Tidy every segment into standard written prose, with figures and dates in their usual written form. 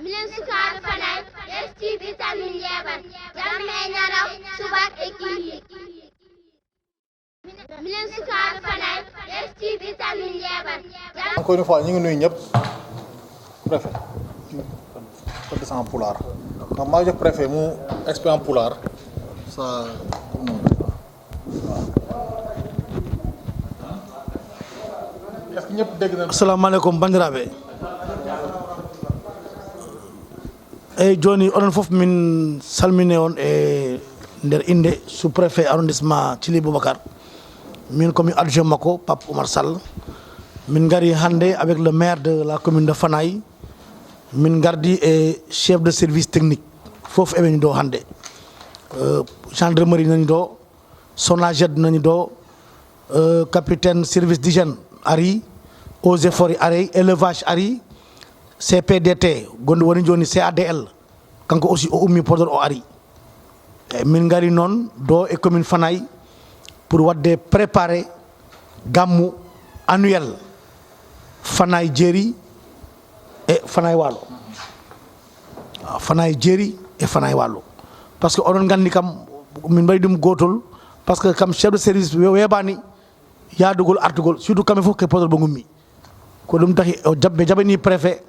Milen sukar fanay STV tamin yeban jamme nyaraw subak ekili Milen sukar fanay STV tamin yeban encore une fois ñu ngi nuyu ñëpp préfet ko des en pulaar donc maa jox préfet mu expliquer en pulaar ça est-ce que ñëpp dégg nañ. assalamu alaikum bandiraɓe eyyi joni onon foof min salmini on e nder inde sous préfet arrondissement Thily Boubacar min komi adjoint makko Pape Oumar Sall min gari hande avec le maire de la commune de Fanaye min gardi e chef de service technique foof eɓeni ɗo hande gendarmerie nani ɗo SONAGED nani ɗo capitaine service d'hygiène ari eaux et forêts ari élevage ari CPDT gonɗo woni joni CADL kanko aussi o ummi Podor o ari eyyi min gari noon do e commune Fanaye pour wadde préparer gammu annuel Fanaye Jeeri e Fanaye Waalo Fanaye Jeeri e Fanaye Waalo par ce que oɗon gandi kam min mbaɗi ɗum gotol par ce que kam chef de service weeɓani yaadugol artugol surtout kamɓe fof ke Podor ɓe gummi ko ɗum tahi ɓe jaɓani préfet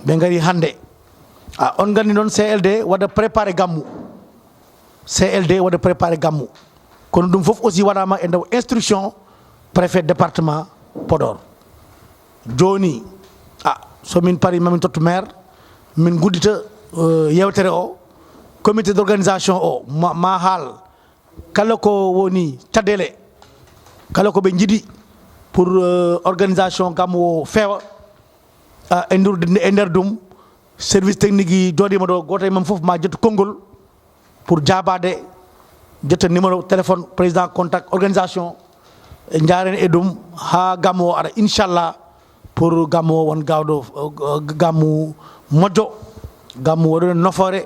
ɓe gari hande on gandi noon CLD waɗa préparé gammu CLD waɗa préparé gammu kono ɗum fof aussi waɗama e ndaw instruction préfet département Podor joni somin paari mamin tottu maire min guddita yewtere o comité d'organisation o ma haal kala ko woni caɗele kala ko ɓe jiiɗi pour organisation gammu o feewa e nder ɗum service technique yi jooɗima ɗo goto e mum fof ma ƴettu konngol pour jaabade ƴetta numéro téléphone président contact organisation e jaren e ɗum ha gammu o ara inchallah pour gammu o won gawɗo gammu moƴƴo gammu waɗuɗo nofore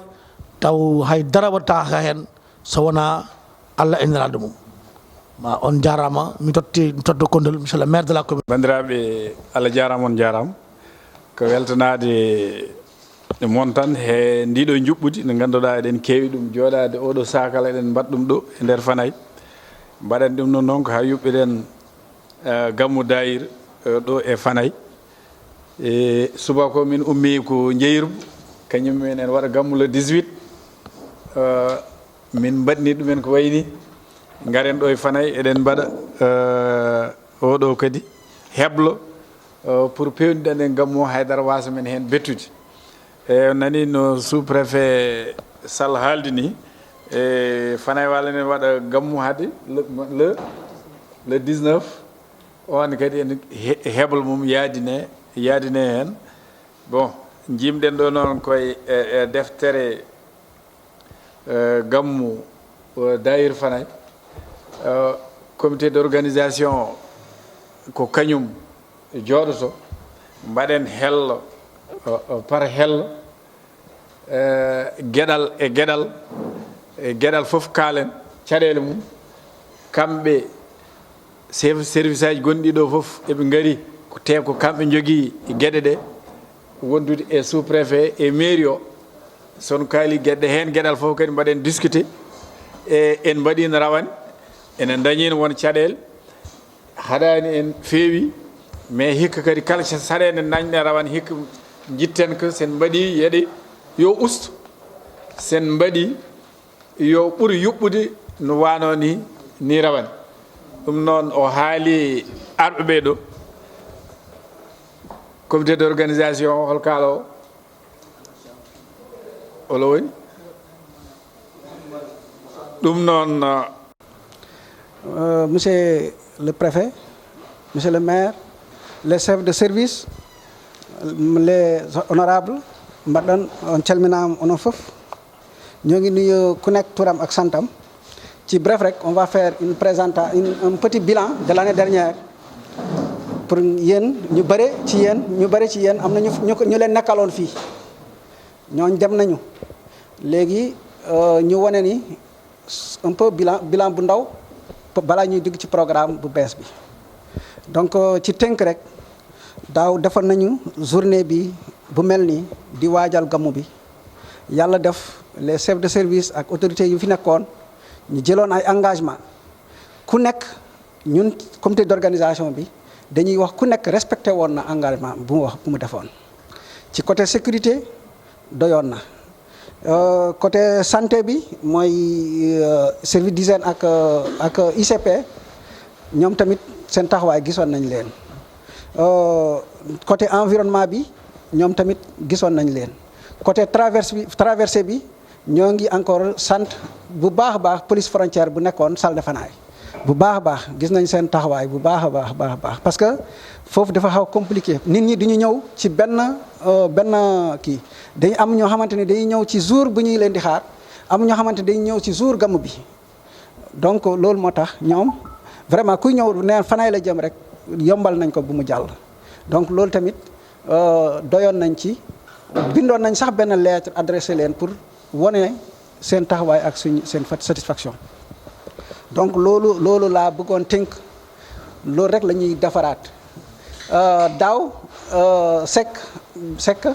taw haydara watta hen so wona Allah e nelaɗo mum ma on jarama mi totto kondol monsieur le maire de la commune. bandiraɓe Allah jarama on jarama ko weltanade mon tan he ndiɗo juɓɓudi nde ganduɗa eɗen kewi ɗum joɗade oɗo sakala eɗen mbaɗ ɗum ɗo e nder Fanaye mbaɗen ɗum ɗon noon ko ha yuɓɓiɗen gammu dayir ɗo e Fanaye e subako min ummi ko jeeyirbu kañummen en waɗa gammu le 18 min mbaɗni ɗumen ko wayni garen ɗo e Fanaye eɗen mbaɗa oɗo kadi heblo pour pewniɗen en gammu haydara wasa men hen bettude e nani no sous préfet Sall haaldi ni e Fanaye Waalo nen waɗa gammu hade le 19 on kadi en heblo mum yaadine hen bon jimɗen ɗo noon koye deftere gammu dayir Fanaye comité d'organisation ko kañum jooɗoto mbaɗen hello par hello gueɗal e gueɗal fof kaalen caɗele mum kamɓe chef service aji gonɗi ɗo fof eɓe gari ko te ko kamɓe jogui gueɗe ɗe wondude e sous préfet e mairie o son kaali gueɗe hen gueɗal fof kadi mbaɗen discuté e en mbaɗino rawani enen dañino won caɗele haɗani en feewi mais hikka kadi kala saɗede dañɗen rawani hikka jitten ko sen mbaɗi yeɗe yo ustu sen mbaɗi yo ɓuuri yuɓɓude no wano ni rawani ɗum noon o haali arɓeɓe ɗo comité d'organisation hol kaala o olo woni ɗum noon monsieur le préfet monsieur le maire les chefs de service les honorables mbaɗɗon on calminama onon fof ñoo ngi nuyu ku nekk turam ak santam ci bref rek on va faire un petit bilan de l'année dernière pour yéen ñu bëri ci yéen am na ñu leen nekkaloon fii ñooñ dem nañu léegi ñu wane ni un peu bilan bu ndaw balaa ñuy dugg ci programme bu bees bi donc ci tënk rek daaw defoon nañu journée bi bu mel nii di waajal gàmmu bi yàlla def les chefs de service ak autorités yu fi nekkoon ñu jëloon ay engagement ku nekk ñun comité d'organisation bi dañuy wax ku nekk respecté woon na engagement bu mu defoon ci côté sécurité doyoon na côté santé bi mooy service d'hygiène ak ICP ñoom tamit seen taxawaay gisoon nañ leen côté environnement bi ñoom tamit gisoon nañ leen côté traversée bi ñoo ngi encore sant bu baax a baax police frontière bu nekkoon salle de Fanaay bu baax a baax gis nañ seen taxawaay bu baax a baax parce que foofu dafa xaw compliqué nit ñi duñu ñëw ci benn kii dañu am ñoo xamante ni dañuy ñëw ci jour bu ñuy leen di xaar am ñoo xamante ni dañuy ñëw ci jour gàmmu bi donc loolu moo tax ñoom vraiment kuy ñëw neen Fanaay la jëm rek yombal nañ ko bu mu jàll donc loolu tamit doyoon nañ ci bindoon nañ sax benn lettre adressé leen pour wane seen taxawaay ak seen satisfaction donc loolu laa bëggoon tënk loolu rek la ñuy defaraat daaw Seck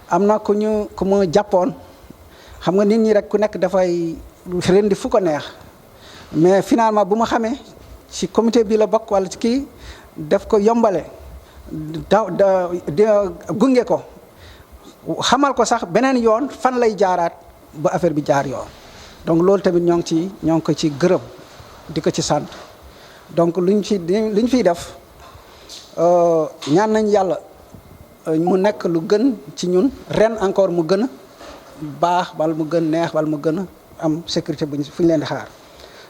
am na ku ma jàppoon xam nga nit ñi rek ku nekk dafay rendi fu ko neex mais finalement bu ma xamee ci comité bi la bokk wala ci kii def ko yombale gunge ko xamal ko sax beneen yoon fan lay jaaraat ba affaire bi jaar yoon donc loolu tamit ñoo ngi ko ci gërëm di ko ci sant donc luñ fiy def ñaan nañ yàlla mu nekk lu gën ci ñun ren encore mu gën a baax wala mu gën neex wala mu gën a am sécurité fu ñu leen di xaar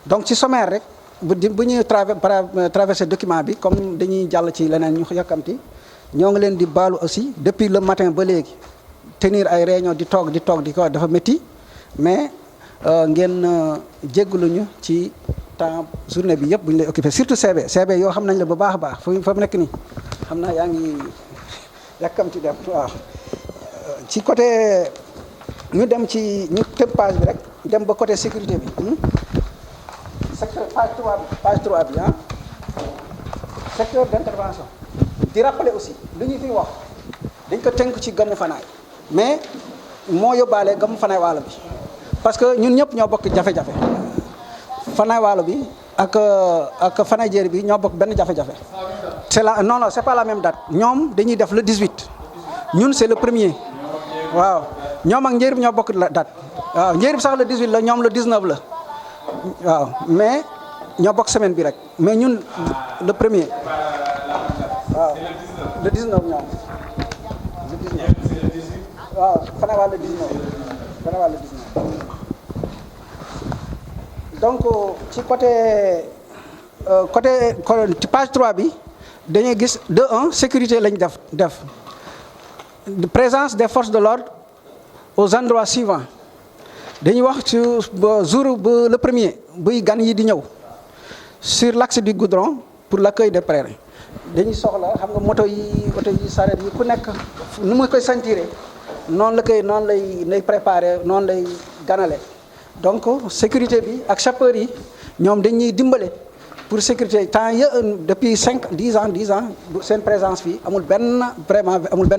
donc ci sommaire rek bu ñuy traversé document bi comme dañuy jàll ci leneen ñu yàkkamti ñoo ngi leen di baalu aussi depuis le matin ba léegi tenir ay réunion di toog di ko dafa métti mais ngeen jéggaluñu ci temps journée bi yëpp bu ñu lay occupé surtout CB yoo xam nañ la bu baax a baax fa mu nekk nii xam naa yaa ngi yàkkamti dem waaw ci côté ñu dem ci ñu tëb page bi rek dem ba côté sécurité bi secteur page 3 bi secteur d'intervention di rappeler aussi lu ñu fiy wax dañ ko tënk ci Gamou Fanaay mais moo yóbbaale Gamou Fanaay Waalo bi parce que ñun ñëpp ñoo bokk jafe-jafe Fanaay Waalo bi ak Fanaay Jéeri bi ñoo bokk benn jafe-jafe non c'est pas la même date ñoom dañuy def le 18 ñun c'est le premier waaw ñoom ak Njéerib ñoo bokk la date waaw Njéerib sax le 18 la ñoom le 19 la waaw mais ñoo bokk semaine bi rek mais ñun le premier waaw le 19 ñoom le 19 waaw Fanaay Waalo le 19 Fanaay Waalo le 19 donc ci côté page 3 bi dañuy gis de 1 sécurité lañ def présence des forces de l'ordre aux endroits suivants dañuy wax ci jour bu le premier buy gan yi di ñëw sur l'axe du goudron pour l'accueil des pèlerins dañuy soxla xam nga oto yi sareet yi ku nekk nu mu koy sentir noonu lay préparer noonu lay ganale donc sécurité bi ak chauffeur yi ñoom dañuy dimbale pour sécurité temps depuis 10 ans seen présence fii amul benn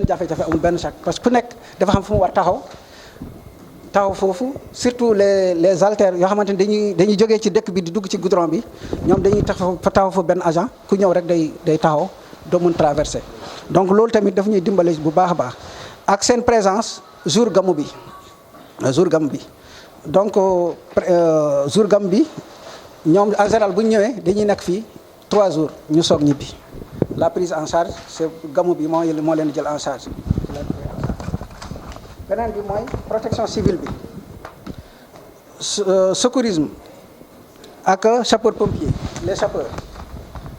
jafe-jafe amul benn chèque parce que ku nekk dafa xam fu mu war taxaw foofu surtout les haltères yoo xamante ni dañuy jógee ci dëkk bi di dugg ci goudron bi ñoom dañuy taxaw fa benn agent ku ñëw rek day taxaw doo mun traverser donc loolu tamit daf ñuy dimbale bu baax a baax ak seen présence jour Gamou bi donc jour Gamou bi ñoom en général bu ñu ñëwee dañuy nekk fii 3 jours ñu soog ñibbi la prise en charge c'est Gamou bi moo leen di jël en charge. beneen bi mooy protection civile bi secourisme ak sapeur pompier les sapeurs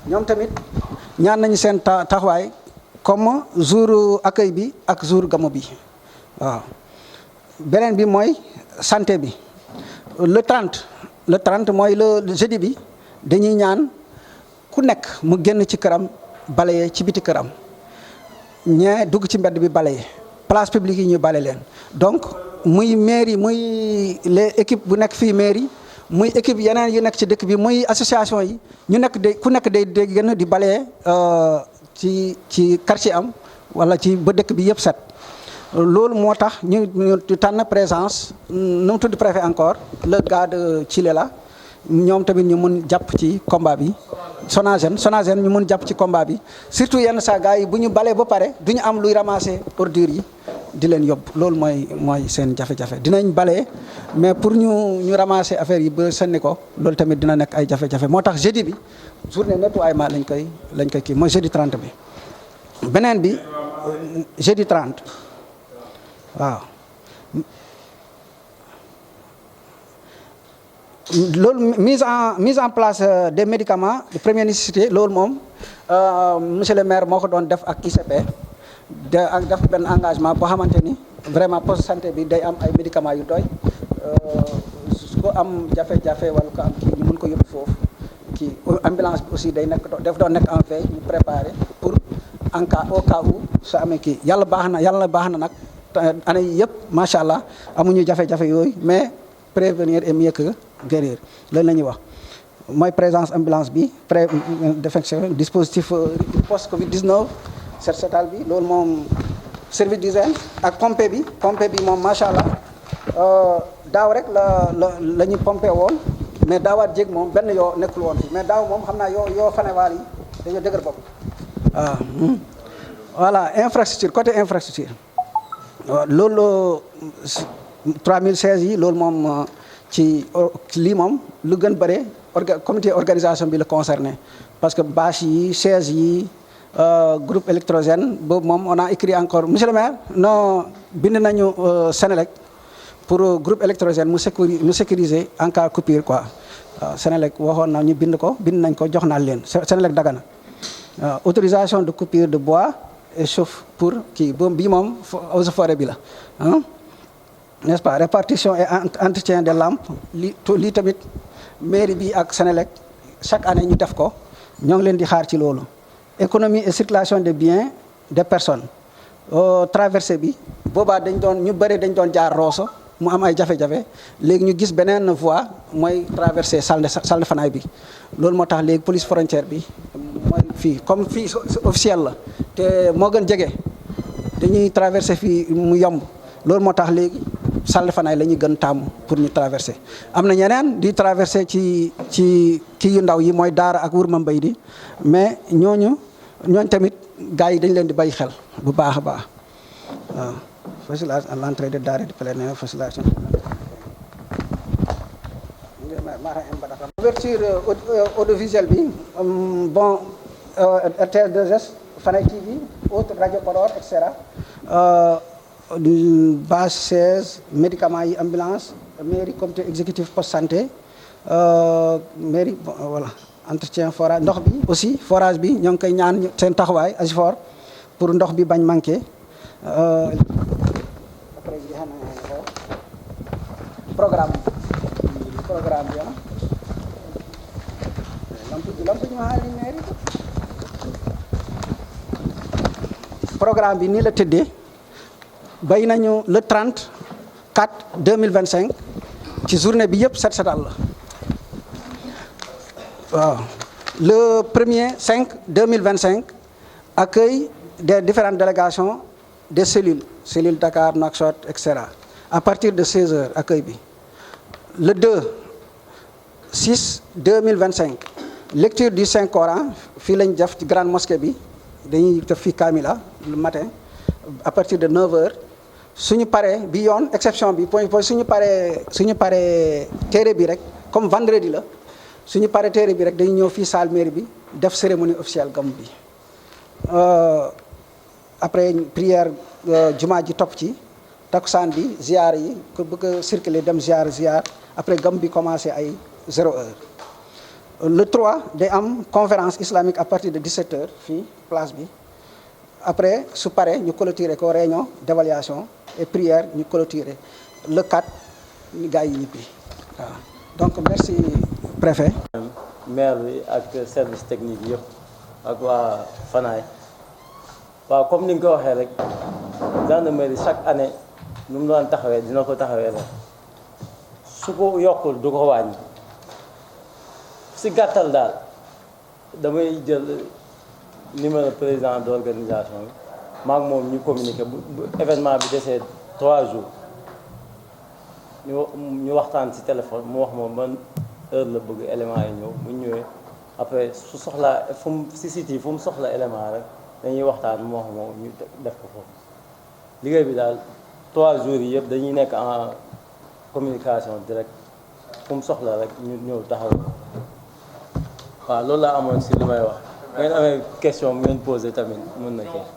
ñoom tamit ñaan nañu seen taxawaay comme jour accueil bi ak jour Gamou bi waaw. beneen bi mooy santé bi le 30 mooy le jeudi bi dañuy ñaan ku nekk mu génn ci këram balaye ci biti këram ñee dugg ci mbedd bi balaye place publique yi ñu bale leen donc muy mairie muy les équipes bu nekk fii mairie muy équipe yeneen yu nekk ci dëkk bi muy association yi ñu nekk ku nekk day génn di balaye ci quartier am wala ci ba dëkk bi yëpp set. loolu moo tax ñu tànn présence nu mu tudd préfet encore le gars de Chile la ñoom tamit ñu mun jàpp ci combat bi. Sonagen ñu mun jàpp ci combat bi surtout yenn saa gars yi bu ñu balee ba pare du ñu am luy ramasser ordures yi di leen yóbbu loolu mooy seen jafe-jafe. dinañ balee mais pour ñu ramasser affaire yi ba sànni ko loolu tamit dina nekk ay jafe-jafe moo tax jeudi bi journée nettoiement lañ koy kii mooy jeudi 30 bi. beneen bi jeudi 30 waaw. loolu mise en place des médicaments de première nécessité loolu moom monsieur le maire moo ko doon def ak ICP ak def benn engagement boo xamante ni vraiment poste santé bi day am ay médicaments yu doy su ko am jafe-jafe wala ko am kii ñu mën ko yóbbu foofu kii ambulance bi aussi day nekk daf doon nekk en veille ñu préparer pour en cas au cas où su amee kii yàlla baax na nag année yi yëpp macha allah amuñu jafe-jafe yooyu mais prévenir est mieux que guérir loolu la ñuy wax mooy présence ambulance bi défection dispositif post Covid 19 set setal bi loolu moom service d'hygiène ak pompe bi moom macha allah daaw rek la ñu pompé woon mais daawaat jéeg moom benn yoo nekkul woon fi mais daaw moom xam naa yoo fanewaal yi dañoo dëgër bopp waaw. voilà infrastructure côté infrastructure loolu 3016 yi loolu moom ci lii moom lu gën bëre comité organisation bi la concerné parce que bâche yi chaise yi groupe électrogène boobu moom on a écrit encore monsieur le maire non bind nañu Sénélec pour groupe électrogène mu sécuriser en cas coupure quoi waaw Sénélec waxoon na ñu bind nañ ko jox naa leen Sénélec Dagana autorisation de coupure de bois et chauffe pour kii boobu bii moom eaux et forêt bi la n'est-ce pas répartition et entretien des lampes lii tamit mairie bi ak Sénélec chaque année ñu def ko ñoo ngi leen di xaar ci loolu. économie et circulation des biens des personnes traversée bi boobaa ñu bëri dañ doon jaar Rosso mu am ay jafe-jafe léegi ñu gis beneen voie mooy traversée salle de Fanaay bi loolu moo tax léegi police frontière bi mooy fii comme fii officiel la te moo gën jege dañuy traversé fii mu yomb loolu moo tax léegi salle de Fanaay la ñuy gën taamu pour ñu traversé. am na ñeneen di traversé ci kii yu ndaw yi mooy Daara ak Wurma Mbay di mais ñooñu tamit gars yi dañ leen di bàyyi xel bu baax a baax waaw. facilitation à l'entrée de Daara di plein air facilitation. ouverture audiovisuelle bi bon RTS 2S Fanaay TV autre rajo Podor et cetera. bâche 16 médicaments yi ambulance mairie comité exécutif poste santé mairie voilà entretien forage ndox bi aussi forage bi ñoo ngi koy ñaan seen taxawaay Asifor pour ndox bi bañ manqué après programme bi mairie programme bi nii la tëddee bay nañu le 30/4/2025 ci journée bi yëpp set setal la waaw le 1er/5/2025 accueil des différentes délégations des cellules Dakar Nouakchott et cetera à partir de 16h accueil bi le 2/6/2025 lecture du Saint Coran fii lañ def ci grande mosquée bi dañuy def fii Kamila le matin à partir de 9h suñu paree bi yoon exception bi point suñu paree téere bi rek comme vendredi la suñu paree téere bi rek dañu ñëw fii salle mairie bi def cérémonie officielle gàmmu bi après prière jumaa ji topp ci takkusaan bi ziar yi ku bëgg a circuler dem ziar après gàmmu bi commencé ay 0h le 3 day am conférence islamique à partir de 17h fii place bi après su paree ñu clôturer ko réunion d'évaluation et prière ñu clôturer le 4 ñu gars yi ñibbi waaw donc merci préfet. maire bi ak service technique yëpp ak waa Fanaay waaw comme ni nga ko waxee rek gendarmerie chaque année nu mu doon taxawee dina ko taxawee rek su ko yokkul du ko wàññi si gàttal daal damay jël numéro président d'organisation bi maak moom ñu communiqué bu événement bi desee 3 jours ñu waxtaan ci téléphone mu wax moom ban heure la bëgg élément yi ñëw bu ñëwee après su soxlaa fu mu ci site yi fu mu soxla élément rek dañuy waxtaan mu wax moom ñu def ko foofu liggéey bi daal 3 jours yi yëpp dañuy nekk en communication directe fu mu soxla rek ñu ñëw taxaw waaw loolu laa amoon ci li may wax ngeen amee question bu ngeen posé tamit mën na kii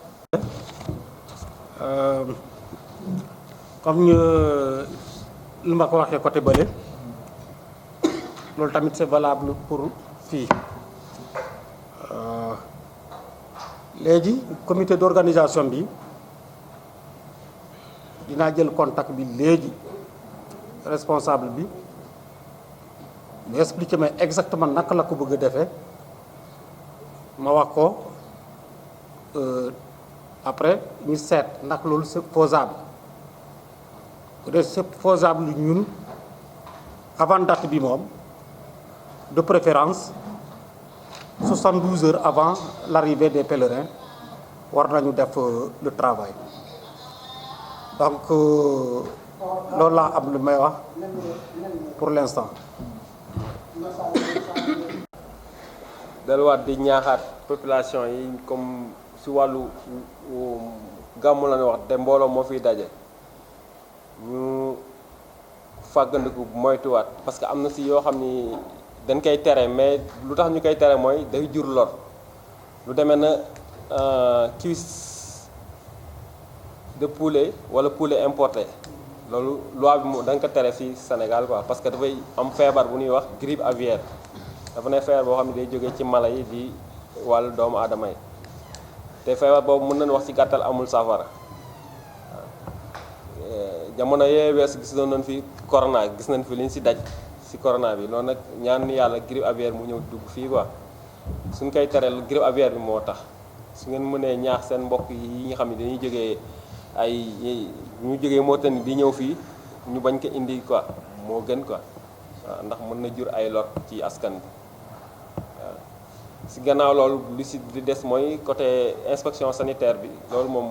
comme lu ma ko waxee côté bële loolu tamit c'est valable pour fii léegi comité d'organisation bi dinaa jël contact bi léegi responsable bi mu expliquer ma exactement naka la ko bëgg a defee ma wax ko après ñu seet ndax loolu c'est faisable bu dee c'est faisable ñun avant date bi moom de préférence 72 heures avant l'arrivée des pèlerins war nañu def le travail donc loolu laa am lu may wax pour l'instant. delluwaat di ñaaxaat population yi comme si wàllu gàmmu la ñu wax te mbooloo moo fiy daje ñu fàggandiku moytuwaat parce que am na si yoo xam ni dañ koy tere mais lu tax ñu koy tere mooy day jur lor lu demee na cuisse de poulet wala poulet importé loolu loi bi da nga ko tere fii Sénégal quoi parce que dafay am feebar bu ñuy wax grippe aviaire dafa ne feebar boo xam ne day jógee ci mala yi di wàllu doomu aadama yi te feebar boobu mën nañu wax ci gàttal amul saafara jamono yee weesu gis nañ fi corona gis nañ fi li ñu ci daj ci corona bi loolu nag ñaan yàlla grippe aviaire mu ñëw dugg fii quoi suñ koy tereel grippe aviaire bi moo tax su ngeen mënee ñaax seen mbokk yi nga xam ne dañuy jógee ñu jógee Mauritanie di ñëw fii ñu bañ ko indi quoi moo gën quoi waaw ndax mën na jur ay lor ci askan bi waaw ci gannaaw loolu lu ci di des mooy côté inspection sanitaire bi loolu moom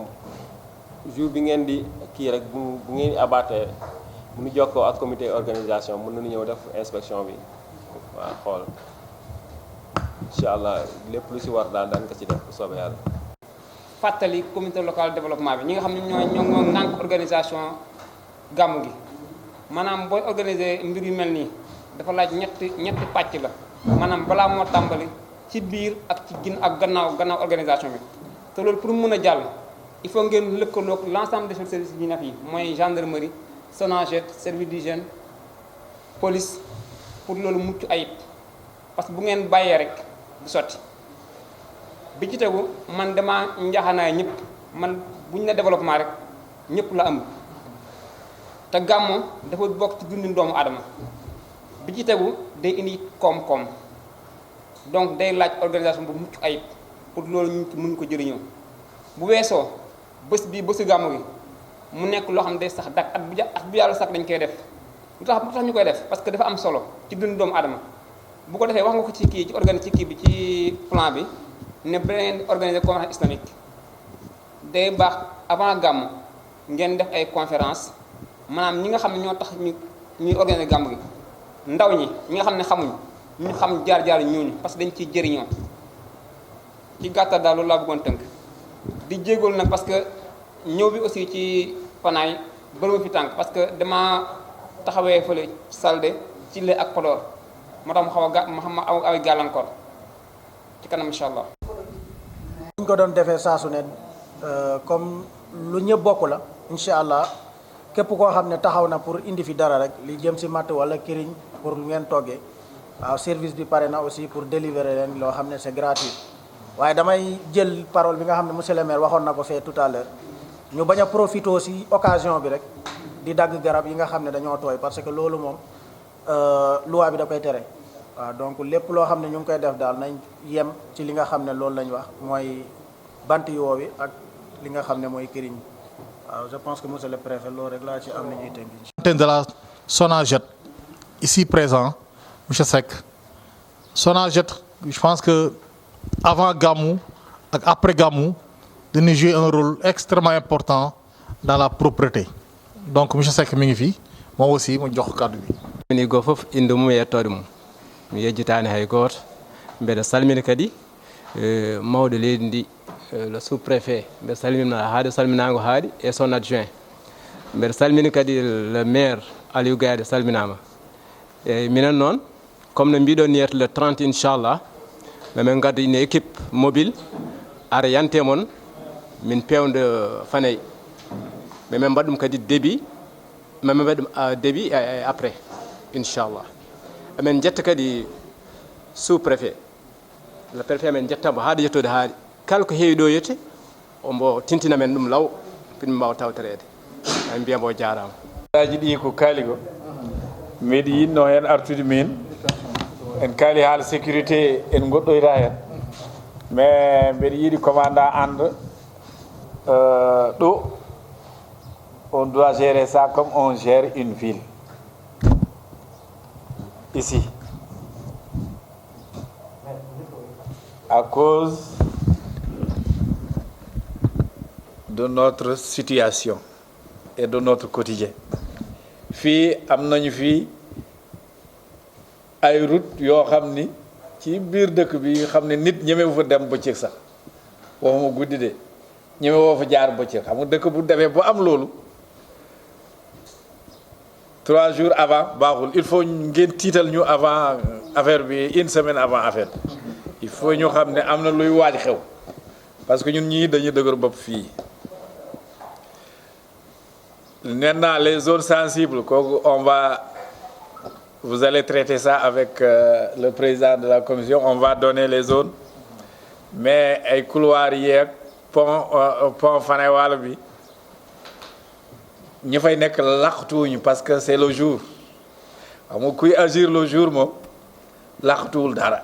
jour bi ngeen di kii rek bu ngeen abaatee mu nu jokkoo ak comité organisation mën nañu ñëw def inspection bi waaw xool incha allah lépp lu ci war daal daan ko ci def bu soobee yàlla. fàttali comité local développement bi ñi nga xam ne ñoo nànk organisation gàmmu gi maanaam booy organiser mbir yu mel nii dafa laaj ñetti pàcc la maanaam balaa moo tàmbali ci biir ak ci ak gannaaw organisation bi te loolu pour mu mën a jàll il faut ngeen lëkkaloog l'ensemble des services yi nekk yi mooy gendarmerie Sonaged service d'hygiène police pour loolu mucc ayib parce que bu ngeen bàyyee rek du sotti bi ci tegu man dama njaxanaay ñëpp man bu ñu ne développement rek ñëpp la ëmb te gàmmu dafa bokk ci dundin doomu aadama bi ci tegu day indi koom-koom donc day laaj organisation bu mucc ayib pour loolu ñu mën ko jëriñoo bu weesoo bés bii bésu gàmmu gi mu nekk loo xam ne day sax dak at bu yàlla sax dañ koy def lu tax ñu koy def parce que dafa am solo ci dundin doomu aadama bu ko defee wax nga ko ci kii ci kii bi ci plan bi ne beneen organiser conférence islamique day baax avant gàmmu ngeen def ay conférence maanaam ñi nga xam ne ñoo tax ñuy organiser gàmmu gi ndaw ñi nga xam ne xamuñ ñu xam jaar-jaar ñooñu parce que dañ ciy jëriñoo ci gàttal daal loolu laa bëggoon tënk di jégalu nag parce que ñëw bi aussi ci Fanaay bërima fi tànk parce que dama taxawee fële Salde ci le ak Podor moo tax mu xaw a ay gàllankoor ci kanam incha allah. ñu ko doon defee saa su ne comme lu ñëpp bokk la incha allah képp koo xam ne taxaw na pour indi fi dara rek li jëm si matt wala kiriñ pour ngeen toggee waaw service bi pare na aussi pour délivrer leen loo xam ne c'est gratuit waaye damay jël parole bi nga xam ne monsieur le maire waxoon na ko fee tout à l'heure ñu bañ a profiter aussi occasion bi rek di dagg garab yi nga xam ne dañoo tooy parce que loolu moom loi bi da koy tere waaw donc lépp loo xam ne ñu ngi koy def daal nañ yem ci li nga xam ne loolu lañ wax mooy bant yoo bi ak li nga xam ne mooy këriñ waaw je pense que monsieur le préfet loolu rek laa ci am na ñuy tënk. de la Sonaged ici présent monsieur Seck Sonaged je pense que avant Gamou ak après Gamou dina jouer un rôle extrêmement important dans la propreté donc monsieur Seck mi ngi fi moom aussi mu jox kàddu bi. mini go fof inde mum e yettode mum mi yejjitaani hay gooto mbeɗa salmina kadi mawɗo leydi ndi le sous préfet mbeɗa salmina haade salminago haaɗi et son adjoint mbeɗa salmina kadi le maire Aliou Gaye salminama eyyi minen noon comme no mbiɗon ni le 30 inchallah mamin gadda une équipe mobile ara yante moon min pewde Fanayi mamin mbaɗ ɗum kadi débit mamin mbaɗ ɗum débit et après inchallah amen jetta kadi sous préfet le préfet men jettamo haade yettode haaɗi kala ko heewi ɗo yette ombo tintina men ɗum law min mbawa tawtorede ay mbiyamo jarama aji ɗi ko kaali ko mbiɗa yinno hen artude min en kaali haala sécurité en goɗɗoyta hen mais mbiɗa yiiɗi commandant ande ɗo on doit gérer ça comme on gère une ville ici à cause de notre situation et de notre quotidien fii am nañu fii ay route yoo xam ni ci biir dëkk bi xam ne nit ñemewu fa dem bëccëg sax waxuma guddi de ñeme woo fa jaar bëccëg xam nga dëkk bu demee bu am loolu 3 jours avant baaxul il faut ngeen tiital ñu avant affaire bi une semaine avant affaire bi il faut ñu xam ne am na luy waaj xew parce que ñun ñii dañuy dëgër bopp fii maintenant les zones sensibles kooku vous allez traiter ça avec le président de la commission on va donner les zones mais ay couloirs yeeg pont Fanayi Walo bi ñi fay nekk laqatuwuñu parce que c'est le jour xam nga kuy agir le jour moom laqatuwul dara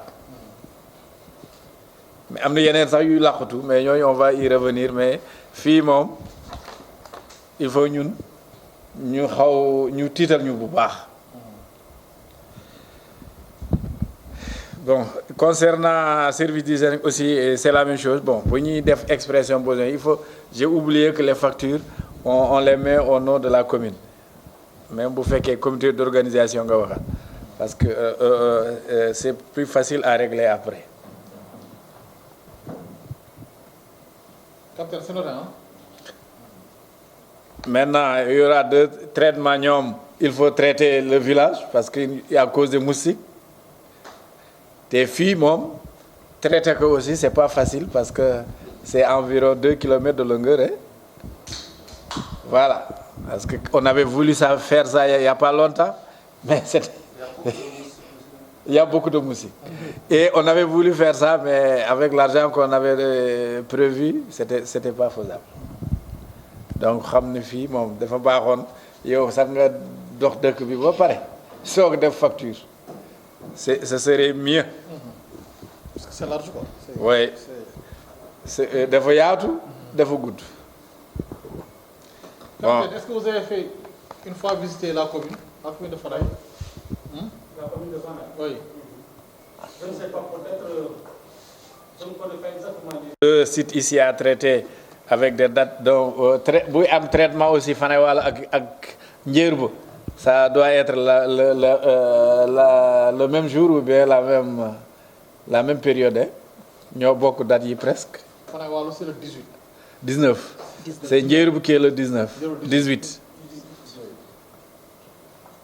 mais am na yeneen sax yuy laqatu mais ñooñu on va y revenir mais fii moom il faut ñun ñu tiital ñu bu baax. Bon, concernant service d'hygiène aussi, c'est la même chose. Bon, pour nous def expression besoin, j'ai oublié que les factures, on les met au nom de la commune. Même pour faire qu'il y ait comité d'organisation, parce que c'est plus facile à régler après. Maintenant, il y aura 2 traitements. Il faut traiter le village parce qu'il y a cause de moustiques. Des filles, traiter que aussi, c'est pas facile parce que c'est environ 2 km de longueur. Hein? Voilà. Parce qu'on avait voulu faire ça il n'y a pas longtemps, mais il y a beaucoup de moustiques. Et on avait voulu faire ça, mais avec l'argent qu'on avait prévu, c'était pas faisable. Donc, xam fi mom dafa baxone yow sax nga dox dëkk bi ba paré soog def facture. Ce serait mieux. C'est large quoi. Oui. C'est dafa yaatu, dafa gudd. Bon. Est-ce que vous avez fait une fois visiter la commune de Fanayi? La commune de Fanayi. Oui. Je ne sais pas, peut-être je ne connais pas exactement. Le site ici à traiter avec des dates donc bu am traitement aussi Fanayi Walo ak Njéerba ça doit être le même jour ou bien la même période hein ñoo bokk date yi presque. Fanayi Walo c'est le 18. 19. C'est Njéerba qui est le 18.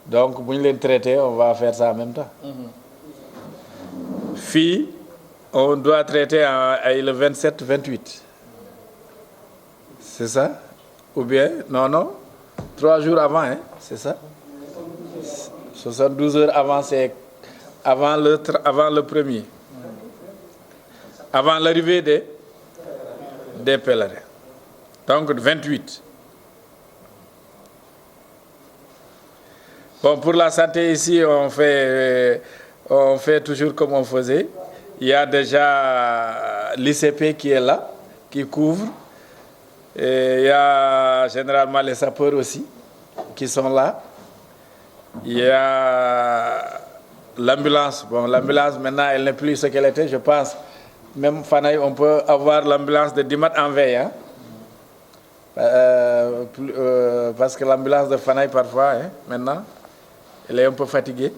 Donc bu ñu leen traiter on va faire ça en même temps. Fii on doit traiter le 27 28. C'est ça? Ou bien, non, 3 jours avant, hein? C'est ça? 72 heures avant, c'est avant le premier. Avant l'arrivée des pèlerins. Donc, 28. Bon, pour la santé ici, on fait toujours comme on faisait. Il y a déjà l'ICP qui est là, qui couvre. Et il y a généralement les sapeurs aussi qui sont là. Il y a l'ambulance. Bon, l'ambulance maintenant, elle n'est plus ce qu'elle était. Je pense même Fanaï, on peut avoir l'ambulance de Dimat en veille. Hein? Parce que l'ambulance de Fanaï, parfois, hein, maintenant, elle est un peu fatiguée.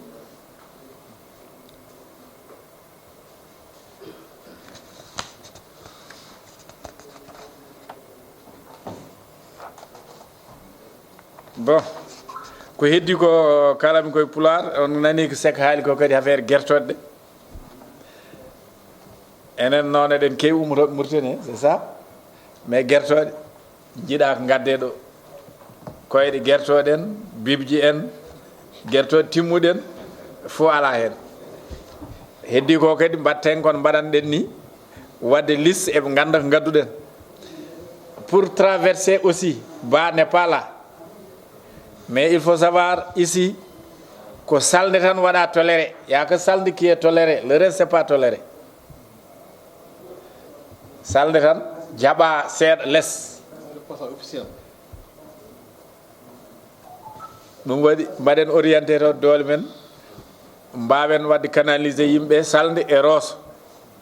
Bon, ko heddi ko kalami koye pular on nani ko sek haali ko kadi affaire guertodde enen noon eɗen kewi ummotoɓe Mauritanie c'est ça mais guertode jiiɗa ko gadde ɗo koyɗe guertode en bibji en guertode timmuɗe en fof ala hen heddi ko kadi mbatten kono mbaɗanɗen ni wadde liste eɓe ganda ko gadduɗen pour traverser aussi bas n'est pas là. Mais il faut savoir ici que salde tan waɗa toléré. Il n'y a que salde qui est toléré. Le reste, ce n'est pas toléré. Salde tan, djaba, ser, les. Nous sommes orientés au dolmen. Nous sommes canaliser yimɓe salde et ros.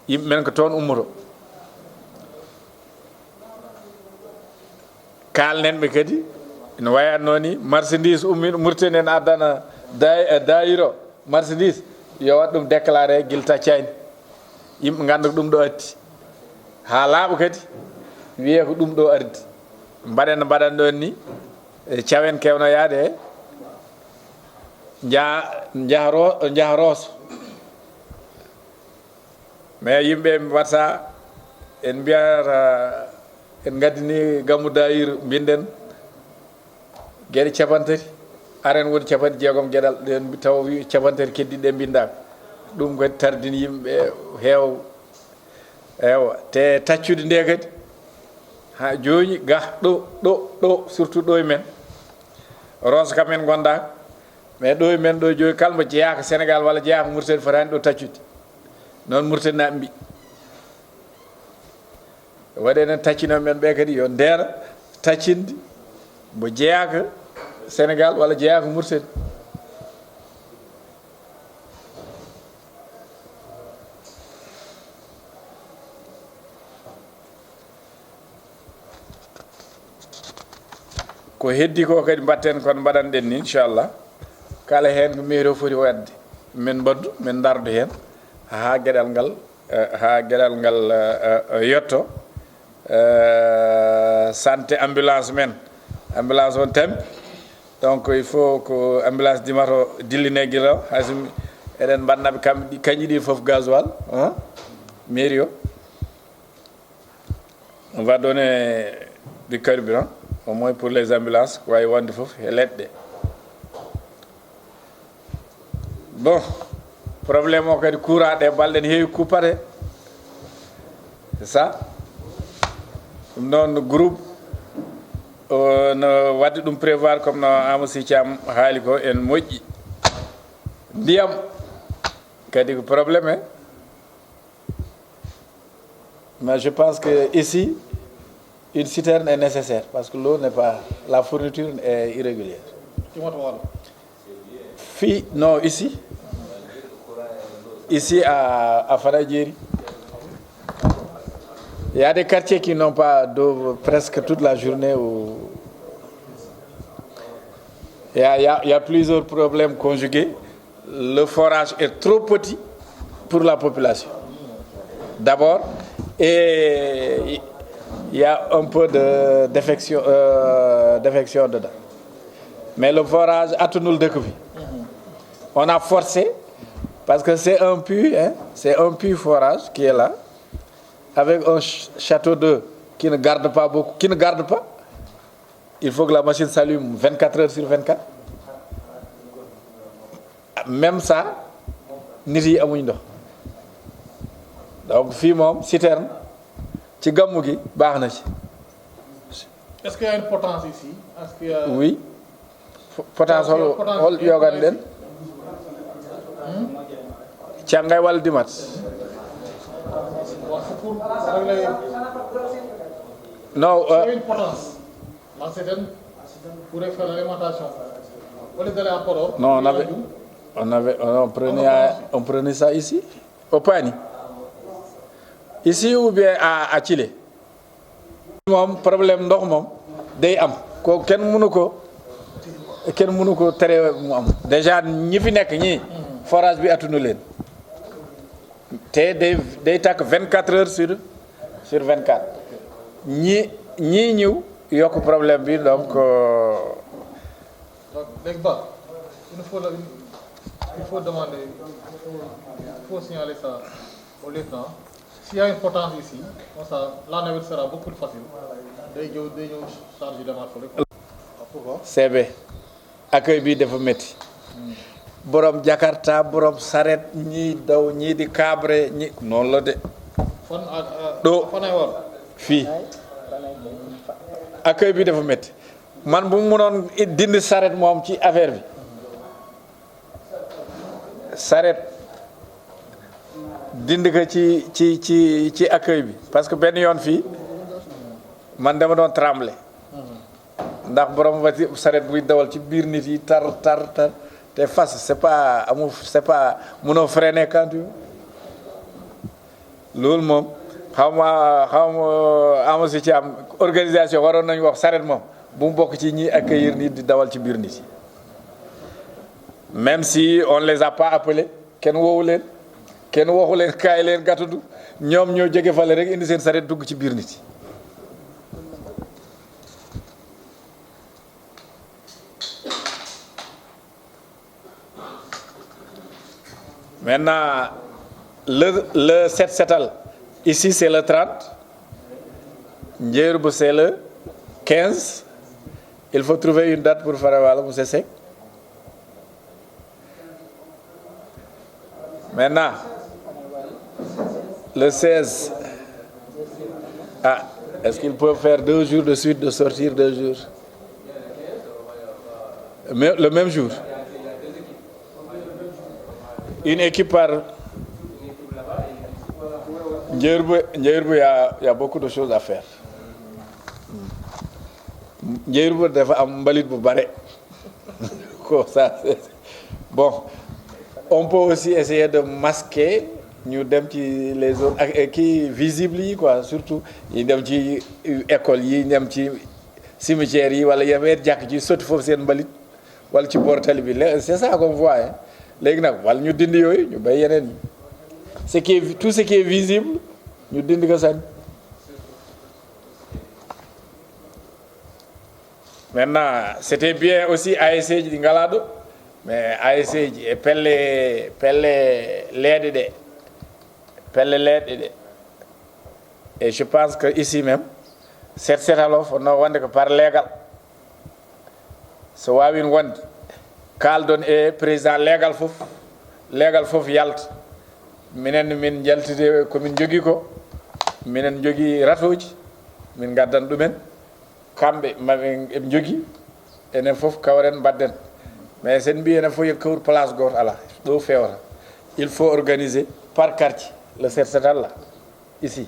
Yimɓe men ko toon ummoro. Kalnen ɓe kadi. No wayatno ni marchandise ummi Mauritanie en addana dayiro marchandise yo wat ɗum déclaré guil taccani yimɓe ganda ko ɗum ɗo addi ha laaɓa kadi wiye ko ɗum ɗo ardi mbaɗen no mbaɗan ɗon ni cawen kewno yaade jaha rooso mais yimɓe watta en mbiyata en gaddini gammu dayir mbinden gueɗe capantati aren woni capanɗe jeegom gueɗal ɗen taw capantati keddiɗe mbindaka ɗum kadi tardini yimɓeɓe heewa te taccude nde kadi ha joni ga ɗo surtout ɗo e men roso kam en gondaka mais ɗo e men ɗo joni kalmo jeeyaka Sénégal walla jeeyaka Mauritanie fotani ɗo taccude noon Mauritanie naɓe mbi waɗi enen taccinoɓe men ɓe kadi yo ndera taccinde mbo jeeyaka Sénégal walla jeeyaka Mauritanie ko heddi ko kadi mbatten kono mbaɗanɗen ni inchallah kala hen ko mairie o foti wadde min mbaddu min dardo hen ha gueɗal ngal yetto santé ambulance men ambulance on tammi donc il faut que ambulance dimato dilline guila hasimi eɗen mbannaɓe kamɓe kañƴi ɗi foof gasoil mairie o on va donner du carburant au moins pour les ambulances ko wawi wonde foof e leɗɗe bon probléme o kadi courant ɗe balɗe ne heewi coupate c'est ça ɗum noon groupe no wadde ɗum prévoir comme no Amadou Thiam haali ko en moƴƴi ndiyam kadi ko probléme mais je pense que ici une citerne est nécessaire parce que l'eau n'est pas la fourniture est irrégulière non ici à Faradjeri il y a des quartiers qui n'ont pas d'eau presque toute la journée. Il y a plusieurs problèmes conjugués. Le forage est trop petit pour la population. D'abord, et il y a un peu de défection dedans. Mais le forage a tout nous le découvert. On a forcé parce que c'est un puits, c'est un puits forage qui est là. Avec un château d'eau qui ne garde pas beaucoup, qui ne garde pas, il faut que la machine s'allume 24 heures sur 24. Même ça, nit yi amuñ ndox. Donc fii moom citerne ci gàmmu gi baax na ci. Est-ce qu'il y a une potence ici? Est-ce qu'il y a... Oui. Potence hol yogan den. Cangay wala dimat. Non, une potence. La citerne pourrait faire l'alimentation. Non, on prenait ça ici, au Pani. ici ou bien à Chile moom problème ndox moom day am ko kenn mënu ko tere mu am déjà ñi fi nekk ñii forage bi attunu leen te day tàkk 24 heures sur 24 ñii ñëw yokk problème bi donc léegi ba il faut demander il faut signaler ça au lieutenant. S'il y a une potence ici, ça, la navette sera beaucoup plus facile. Day ñëw charge de marche. Pourquoi? CB accueil bi dafa métti borom Jakarta borom saret ñii daw ñii di cabre ñi noonu la de. fan ay war fii accueil bi dafa métti man bu mu mënoon dindi saret moom ci affaire bi saret dindi ko ci accueil bi parce que benn yoon fii man dama doon tremble ndax borom wati saret buy dawal ci biir nit yi tar te fas c'est pas mënoo freiner quand tu loolu moom xaw ma ama si ci am organisation waroon nañu wax saret moom bu mu bokk ci ñi accueillir nit di dawal ci biir nit yi même si on les a pas appelés kenn woowu leen kenn waxu leen kaay leen gàttandu ñoom ñoo jóge fale rek indi seen saret dugg ci biir nit yi maintenant le set setal ici c'est le 30 Ndiéyrouba c'est le 15 il faut trouver une date pour faire wala monsieur Seck maintenant le 16 est-ce qu'ils peuvent faire 2 jours de suite de sortir 2 jours mais le même jour une équipe par Ndiéyrouba il y a beaucoup de choses à faire Ndiéyrouba dafa am mbalit bu bare ko ça bon on peut aussi essayer de masquer ñu dem ci les zones ak kii visibles yi quoi surtout yi dem ci école yi dem ci cimetière yi wala yeneen jàkk ci sotti foofu seen mbalit wala ci bord tali bi c'est ça qu'on voit hein léegi nag wala ñu dindi yooyu ñu bay yeneen tout ce qui est visible ñu dindi ko sànni maintenant c'était bien aussi ASC ji Ngalado mais ASC ji pelle leeɗe ɗe et je pense que ici même set setalo fonno wonde ko par leegal so wawino wonde kaldon e président leegal fof yalta minen min jaltide komin jogui ko minen jogui ratoji min gaddan ɗumen kamɓe eɓe jogui enen fof kawren mbadden mais sen mbi enen fof yo kawr place goto ala ɗo fewata il faut organiser par quartier le set-setal là ici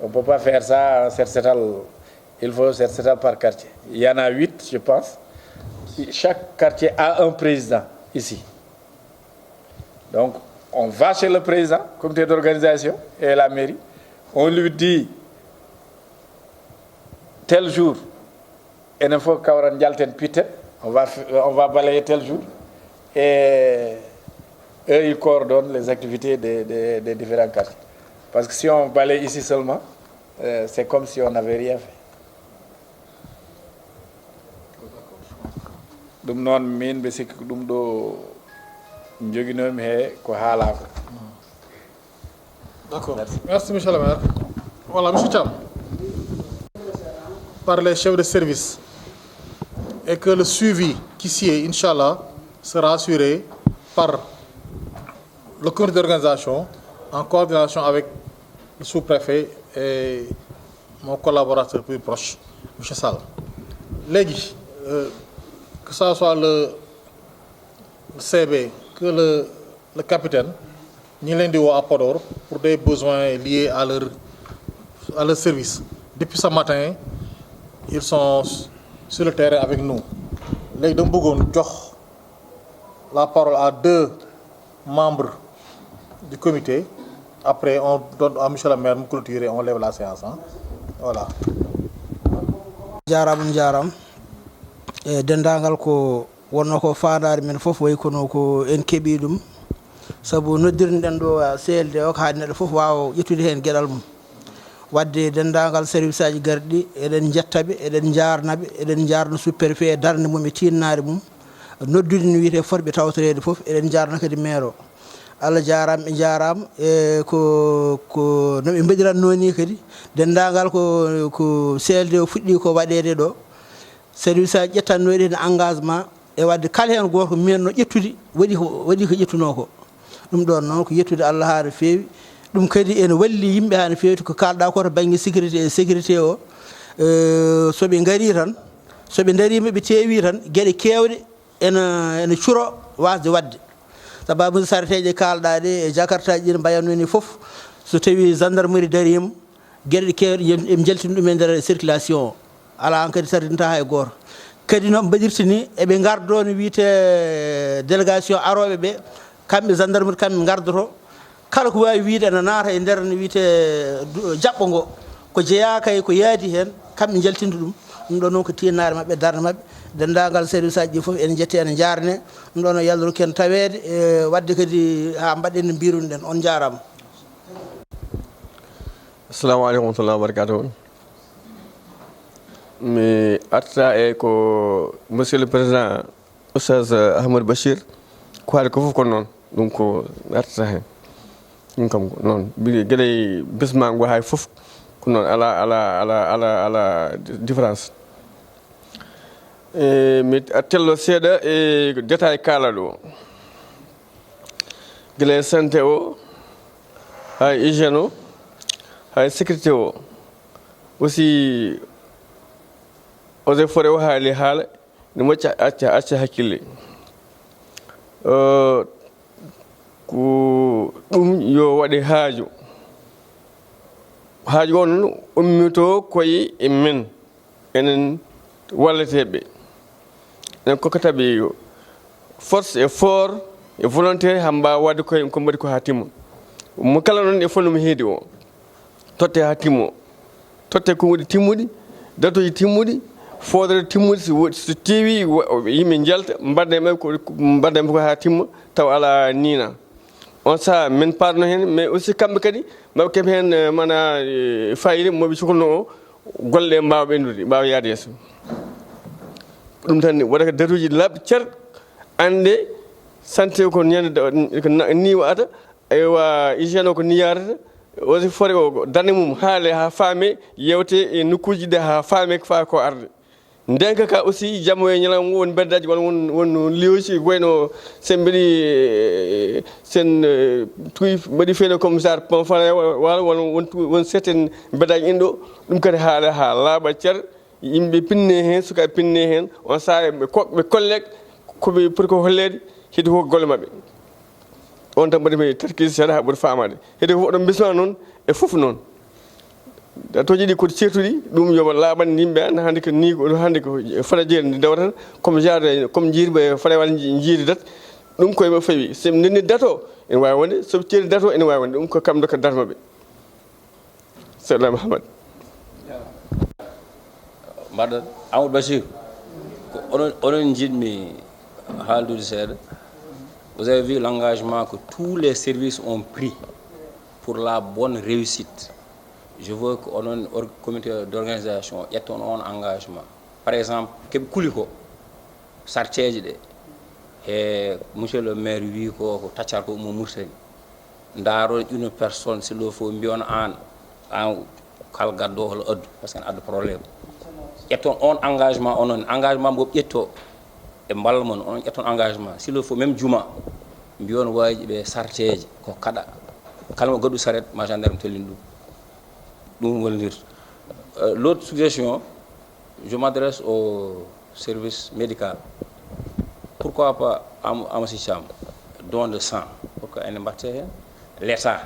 on peut pas faire ça set-setal il faut set-setal par quartier il y en a 8 je pense chaque quartier a un président ici donc on va chez le président comité d'organisation et la mairie on lui dit tel jour enen fof kawran jalten pitten on va balayer tel jour et eux ils coordonnent les activités des différents quartiers parce que si on balaye ici seulement c'est comme si on n'avait rien fait ɗum noon min ɓe sikki ko ɗum ɗo joguinomi he ko haalako. D'accord. Merci monsieur le maire. Voilà monsieur Thiam. Par les chefs de service et que le suivi qu'ici Inch'Allah sera assuré par le comité d'organisation en coordination avec le sous-préfet et mon collaborateur plus proche, M. Sall. Léegi, que ça soit le CB, que le capitaine, ñi leen di woo à Podor pour des besoins liés à leur service. Depuis ce matin, ils sont sur le terrain avec nous. Léegi dama bëggoon jox la parole à 2 membres du comité après on donne à monsieur le maire mu clôturer, on lève la séance, hein. Voilà. jaram e dendagal ko wonno ko faandare men fof way kono ko en keeɓi ɗum sabu noddirden ɗo CLD o ko haade neɗɗo fof wawa ƴettude hen gueɗal mum wadde dendagal service aji garɗi eɗen jettaɓe eɗen jarnaɓe eɗen jarno sous-préfet e darde mum e tinnare mum noddude no wiyete forɓe tawtorede foof eɗen jarna kadi maire o Allah jarama ɓe jarama e ko no ɓe mbaɗiranno ni kadi dendagal ko CLD o fuɗɗi ko waɗede ɗo service aji ƴettannoɗe hen engagement e wadde kala hen goto menno ƴettude waɗi ko ƴettuno ko ɗum ɗon noon ko yettude Allah ha no fewi ɗum kadi ene walli yimɓe ha no fewi ko kalɗa ko to banggue sécurité o soɓe gaari tan soɓe darima ɓe teewi tan gueɗe kewɗe ene cuuro wasde wadde sababu sarteje kalɗa ɗe e jakarta ji ɗi mbayanno ni foof so tawi gendarmerie darima gueɗe kewɗe eɓe jaltina ɗum e nder circulation o ala an kadi tardinta hay goto kadi no mbaɗirta ni eɓe gardo no wiite délégation aroɓe ɓe kamɓe gendarmerie kamɓe gardoto kala ko wawi wiide ene naata e nder no wiite jaɓɓo ngo ko jeeya kay ko yaadi hen kamɓe jaltinta ɗum ɗum ɗo noon ko tinnare mabɓe darde mabɓe dendagal service aji ɗi foof ene jetti ene jarne ɗum ɗo no yaltoro ken tawede e wadde kadi ha mbaɗen no mbirunoɗen on jarama. Assalamu aleykum wa rahmatullahi wa barakatuh. Mi arta e ko monsieur le président Oustaz Ahmadou Bachir ko haali ko fof ko noon ɗum ko artata hen ɗum kam ko noon gueɗe bisma ngo hay fof ko noon ala différence. Mi tello seeɗa e détail kaala ɗo guila santé o hay hygiène o hay sécurité o aussi eaux et forêt o haali haala ne moƴƴi acca hakkille ko ɗum yo waɗe haaju o noon ummito koye e men enen walleteɓe enen kokkataɓe force et fort e volonté ha mbawa wadde ko mbaɗi ko ha timma mo kala noon e fonno mi heedi o totte ha timmo totte ko waɗi timmuɗi datoji timmuɗi fodere timmude so teewi yimɓe jalta mbaddeme ko ha timma taw ala nina on saaha min parno hen mais aussi kamɓe kadi maɓe keeɓ hen mana fayida moɓe cukalno o golle ɗe mbawa ɓendude mbawa yaade yeeso ɗum tan waɗa ko datuji labɗe ceer ande santé ko ñande ko niwata ewa hygiène o ko niyarata aussi forêt o darde mum haale ha faame yewte e nokkuji ɗe ha faame ko fa ko arde ndenka ka aussi jammo e ñalam won beddaji wala won liyoji wayno sen mbiɗi sen tuy mbaɗi feeno commissaire pomfana wala won certain beddaji ɗo ɗum kadi haala ha laaɓa ceer yimɓe pinne hen sukaɓe pinne hen on saaha ɓe kolle koɓe poti ko hollede heedi ko golle mabɓe on tan mbaɗi tarkise seeɗa ha ɓuri famade heedi ko oɗon bisma noon e foof noon datoji ɗi kodi certuɗi ɗum yoɓa laaɓan yimɓe an hande ko ni hande ko fana jeeri dewata comme genre comme jiiriɓe fana wala jiiri dat ɗum koye fawi so ndenni dato ene wawi wonde soɓe ceeri dato ene wawi wonde ɗum ko kamɗo ko darmaɓe seeɗa Mahamad mbaɗa Amadou Bachir onon jiɗmi haaldude seeɗa. Vous avez vu l'engagement que tous les services ont pris pour la bonne réussite. Je veux que le comité d'organisation ait un engagement. Par exemple, keɓe kuli ko sarteje ɗe e monsieur le maire wi ko taccar ko mo murtani ndaaro une personne s'il le faut mbiyon an kal gaddo hol addu parce que en addu probléme ƴetton on engagement onon engagement mo ƴetto e mballa mon on ƴetton engagement s'il le faut même juma mbiyon waji ɓe sarteje ko kaɗa kala mo gaɗɗu saret ma gendarme tellin ɗum wallirta. L'autre suggestion, je m'adresse au service médical. Pourquoi pas à Sicham, don de sang, pourquoi elle n'est l'État,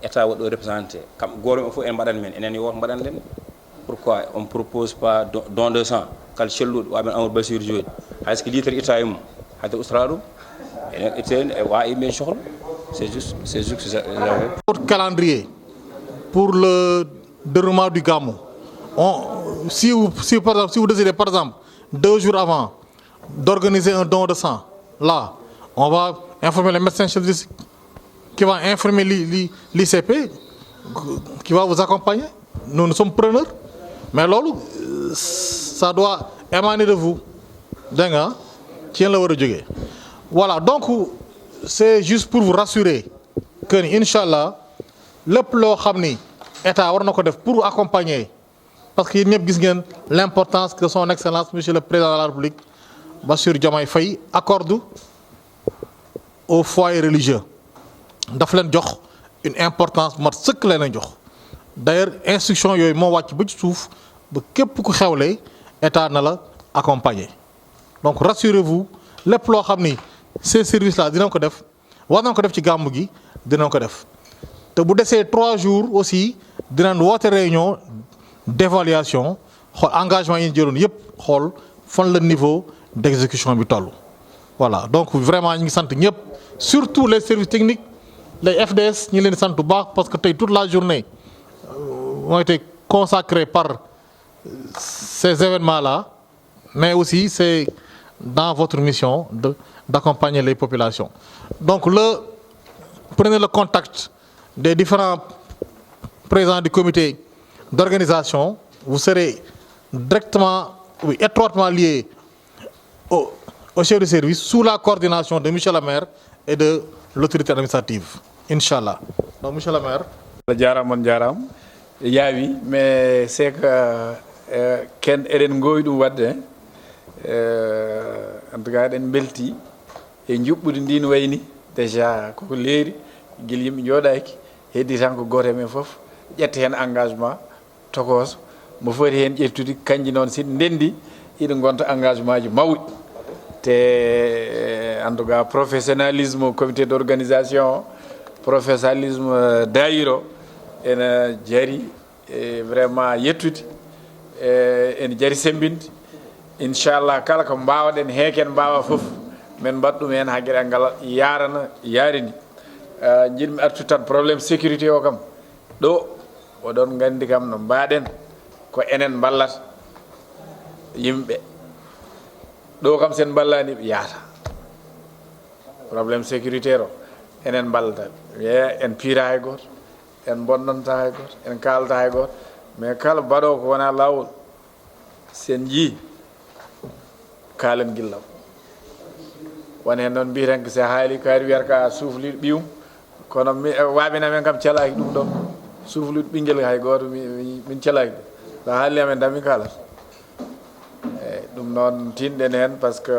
l'État doit représenter. Comme il faut un badan men, pourquoi on ne propose pas don de sang? Quand chez l'autre, on va basir jouer. Est-ce que l'État est à Australie? Et il est bien sûr. C'est juste ça. Votre calendrier pour le déroulement du Gamou, si vous décidez par exemple 2 jours avant d'organiser un don de sang, là, on va informer les médecins chefs de district qui va informer l'ICP qui va vous accompagner. Nous sommes preneurs, mais là, ça doit émaner de vous. Voilà, donc c'est juste pour vous rassurer que, Inch'Allah, le plan xamni état war nako def pour accompagner, parce que ñepp gis ngeen l'importance que son excellence monsieur le président de la République Bassirou Diomaye Faye accorde aux foyers religieux. Daf leen jox une importance mat sëkk leen jox. D'ailleurs instruction yoy mo wacc ba ci souf ba képp ku xewlé état na la accompagner. Donc rassurez-vous, lepp lo xamni ces services là dinañ ko def war nañ ko def ci gamu gi dinañ ko def. Te bu déssé 3 jours aussi dinañ wote réunion d'évaluation xol engagement yi jëlone yépp xol fan le niveau d'exécution bi tollu. Voilà, donc vraiment ñi ngi sant ñëpp, surtout les services techniques, les FDS ñi leen sant bu baax parce que toute la journée ont été consacrés par ces événements là, mais aussi c'est dans votre mission d'accompagner les populations. Donc prenez le contact des différents présidents du comité d'organisation, vous serez directement, étroitement liés au chef de service sous la coordination de Michel le maire et de l'autorité administrative. Inch'Allah. Donc Michel le maire. Mais c'est que Ken Eren Goydou Wadde, en tout cas, en belti, et Njupoudine Wayni, déjà, Kokuleri, Guillaume Yodaik, et des gens qui ont fof, il y a un engagement, Tokos, Moufourien, et tout dit, Kandinon, c'est Nendi, il y a un engagement du Maoui. En tout cas, professionnalisme, comité d'organisation, professionnalisme d'Aïro, et Jerry, vraiment Yetuti, et Jerry Sembint, Inch'Allah, kala ko mbawden heken mbawa fof men baddum hen hagere ngal yarana yarini jidmi artu tan problème sécurité o kam do odon gandi kam no mbaden ko enen ballat yimbe do kam sen ballani yaata problème sécuritaire o enen ballata en pira hay got en bonnanta hay got en kalta hay got mais kala bado ko wona lawol sen ji kalen gillam wone non bi tan se haali kaari werka soufli bium kono waabina men kam cialaaki dum do soufli bingel hay goto min cialaaki la haali men dami kala dum non tinden hen parce que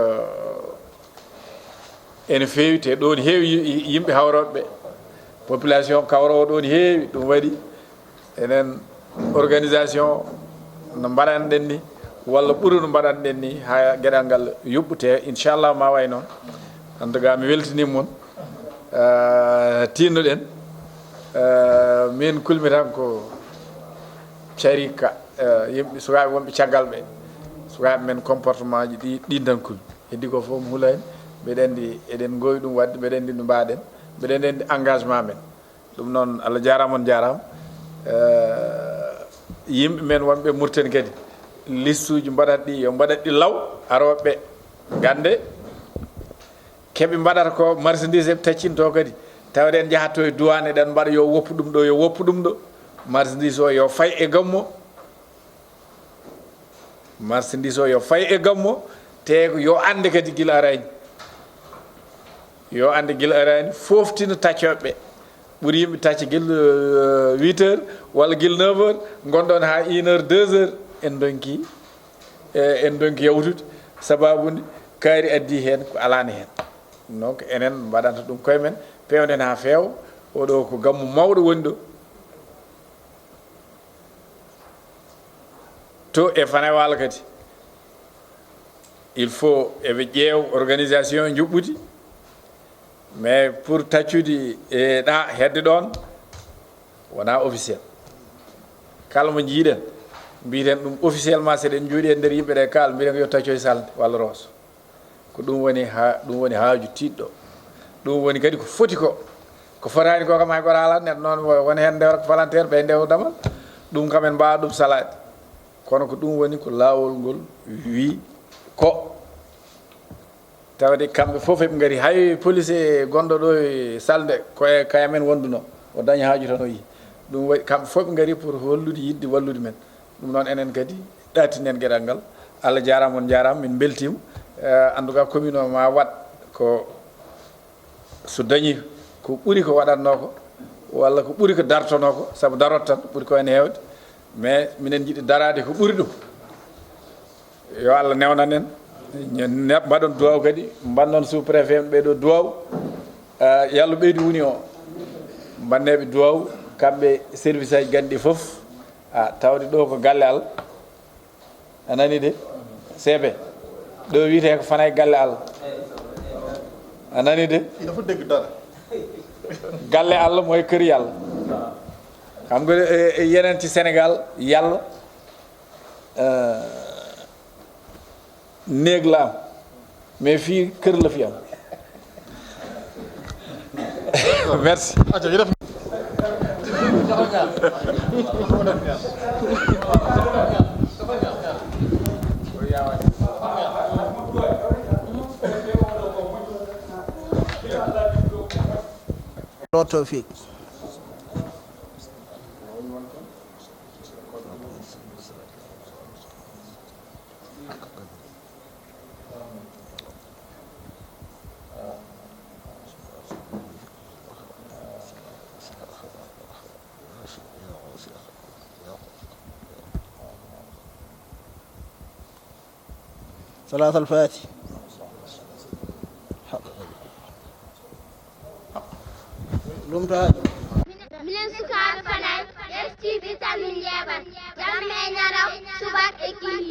en feewite don heewi yimbe hawrobe population kawro don heewi dum wadi enen organisation no mbaran den ni walla ɓuri no mbaɗanɗen ni ha gueɗal ngal yuɓɓute inchallah ma way noon en tout cas mi weltanima moon tinnoɗen min kulmi tan ko carika yimɓe sukaɓe wonɓe caggal ɓe sukaɓe men comportement ji ɗin tan kulmi heddi ko fof mi huula hen mbeɗa andi eɗen gowi ɗum wadde mbeɗa andi no mbaɗen mbeɗa andi engagement men ɗum noon Allah jarama on jarama yimɓe men wonɓe Mauritanie kadi listuji mbaɗatɗi yo mbaɗatɗi law aroɓe gande keɓe mbaɗata ko marchandise eɓe taccinto kadi tawde en jahatto e douane eɗen mbaɗa yo woppu ɗum ɗo yo woppu ɗum ɗo marchandise o yo fay e gammo marchandise o yo fay e gammo te yo ande kadi guila arani yo ande guila arani foftina taccoɓe ɓuuri yimɓe tacca guila 8 heures walla guila 9 heures gonɗon ha 1 heure 2 heures en donki yawtude sababude kaari addi hen ko alani hen donc enen mbaɗanta ɗum koye men pewden ha feewa oɗo ko gammu mawɗo woni ɗo to e fane wala kadi il faut eɓe ƴeew organisation juɓɓudi mais pour taccude e ɗa hedde ɗon wona officiel kala mo jiiɗen mbiten ɗum officiellement seɗen jooɗi e nder yimɓe ɗe kaal mbiɗen ko yo taccoye salde walla rooso ko ɗum woni haaju tiɗɗo ɗum woni kadi ko foti ko ko fotaani ko kam hay ko haalata neɗɗo noon woni heen ndewra ko volontaire ɓe ndewdama ɗum kam en mbawa ɗum salade kono ko ɗum woni ko laawol ngol wi ko tawde kamɓe fof eɓe ngari hay police gonɗo ɗo e salde koye kayamen wonduno o dañi haaju tan o yi ɗum waɗi kamɓe fof ɓe ngari pour hollude yidde wallude men ɗum noon enen kadi ɗatinen gueɗal ngal Allah jarama on jarama min beltima en tout cas commune o ma wat ko so dañi ko ɓuuri ko waɗatno ko walla ko ɓuuri ko dartono ko saabu darot tan ɓuuri ko hen hewde mais minen jiiɗi darade ko ɓuuri ɗum yo Allah newnan en mbaɗon duwaw kadi mbannon sous préfet ɓeɗo duwaw yallo ɓeydi woni o mbanneɓe duwaw kamɓe service aji ganɗi foof tawde ɗo ko galle Allah a nani de seebe ɗo wiyete ko fana e galle Allah a nani de galle Allah mooy kër yàlla xam nga yeneen ci Sénégal yàlla néeg la am mais fii kër la fi am merci Tawfiq صلاة الفاتح minen sukaaɓe Fanaye ƴeftiɓe salmin jeeɓat jamme ñaraw subak e kili